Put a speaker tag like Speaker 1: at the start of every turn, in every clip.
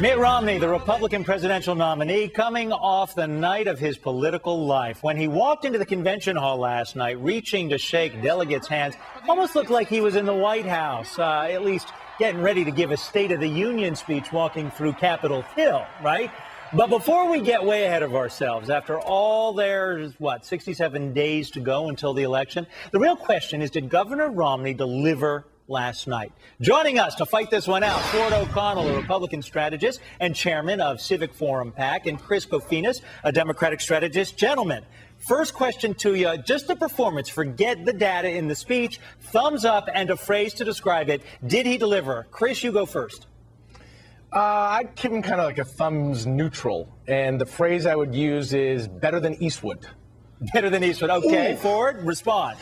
Speaker 1: Mitt Romney, the Republican presidential nominee, coming off the night of his political life. When he walked into the convention hall last night, reaching to shake delegates' hands, almost looked like he was in the White House, at least getting ready to give a State of the Union speech walking through Capitol Hill, right? But before we get way ahead of ourselves, after all there's, 67 days to go until the election, the real question is, did Governor Romney deliver last night? Joining us to fight this one out, Ford O'Connell, a Republican strategist and chairman of Civic Forum PAC, and Chris Kofinis, a Democratic strategist. Gentlemen, first question to you, just the performance, forget the data in the speech, thumbs up and a phrase to describe it. Did he deliver? Chris, you go first.
Speaker 2: I'd give him kind of like a thumbs neutral, and the phrase I would use is better than Eastwood.
Speaker 1: Better than Eastwood. Okay,
Speaker 3: Ooh.
Speaker 1: Ford, respond.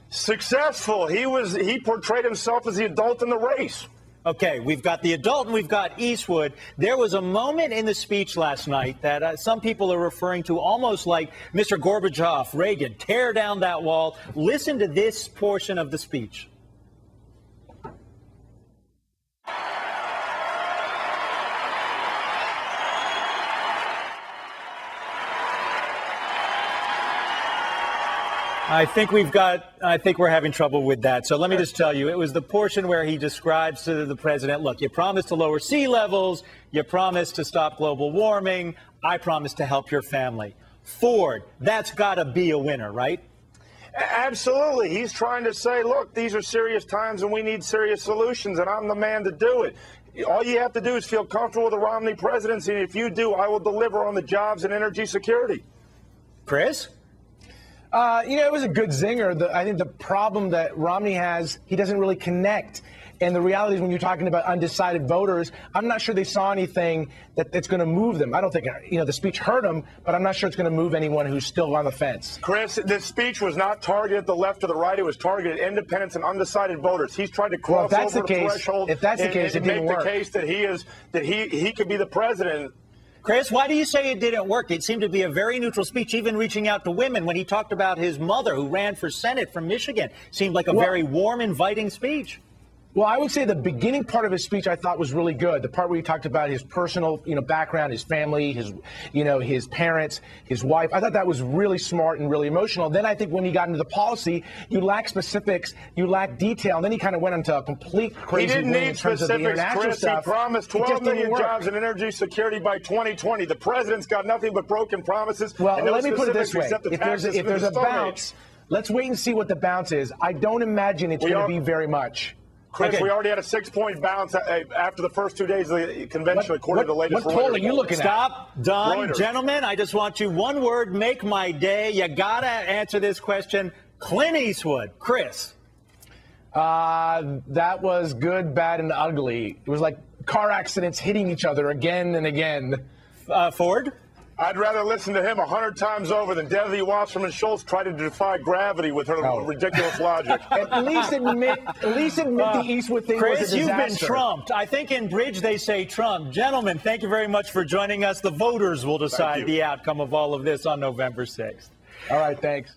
Speaker 3: Successful. He portrayed himself as the adult in the race.
Speaker 1: Okay, we've got the adult and we've got Eastwood. There was a moment in the speech last night that some people are referring to almost like Mr. Gorbachev, Reagan, tear down that wall. Listen to this portion of the speech. I think we're having trouble with that. So let me just tell you, it was the portion where he describes to the president, look, you promised to lower sea levels, you promised to stop global warming, I promised to help your family. Ford, that's got to be a winner, right?
Speaker 3: Absolutely. He's trying to say, look, these are serious times and we need serious solutions, and I'm the man to do it. All you have to do is feel comfortable with the Romney presidency, and if you do, I will deliver on the jobs and energy security.
Speaker 1: Chris?
Speaker 2: It was a good zinger. I think the problem that Romney has, he doesn't really connect. And the reality is, when you're talking about undecided voters, I'm not sure they saw anything that's going to move them. I don't think, the speech hurt them, but I'm not sure it's going to move anyone who's still on the fence.
Speaker 3: Chris, this speech was not targeted the left or the right. It was targeted independents and undecided voters. He's trying to cross over the threshold
Speaker 2: if that's the case,
Speaker 3: and make the case that he could be the president.
Speaker 1: Chris, why do you say it didn't work? It seemed to be a very neutral speech, even reaching out to women when he talked about his mother who ran for Senate from Michigan. Seemed like a very warm, inviting speech.
Speaker 2: Well, I would say the beginning part of his speech I thought was really good. The part where he talked about his personal, background, his family, his parents, his wife. I thought that was really smart and really emotional. Then I think when he got into the policy, you lack specifics, you lack detail. And then he kind of went into a complete crazy.
Speaker 3: He didn't need specifics, Chris. He promised 12 million jobs and energy security by 2020. The president's got nothing but broken promises.
Speaker 2: Well, let me put it this way: if there's a bounce, let's wait and see what the bounce is. I don't imagine it's going to be very much.
Speaker 3: Chris, we already had a 6-point bounce after the first 2 days of the convention, according to the latest.
Speaker 2: What poll are you looking at?
Speaker 1: Stop. Done.
Speaker 3: Reuters.
Speaker 1: Gentlemen, I just want you one word, make my day. You got to answer this question. Clint Eastwood. Chris.
Speaker 2: That was good, bad, and ugly. It was like car accidents hitting each other again and again.
Speaker 1: Ford?
Speaker 3: I'd rather listen to him 100 times over than Debbie Wasserman Schultz try to defy gravity with her ridiculous logic.
Speaker 2: At least admit the Eastwood thing
Speaker 1: Chris,
Speaker 2: was a disaster.
Speaker 1: you've been trumped. I think in bridge they say Trump. Gentlemen, thank you very much for joining us. The voters will decide the outcome of all of this on November 6th.
Speaker 2: All right, thanks.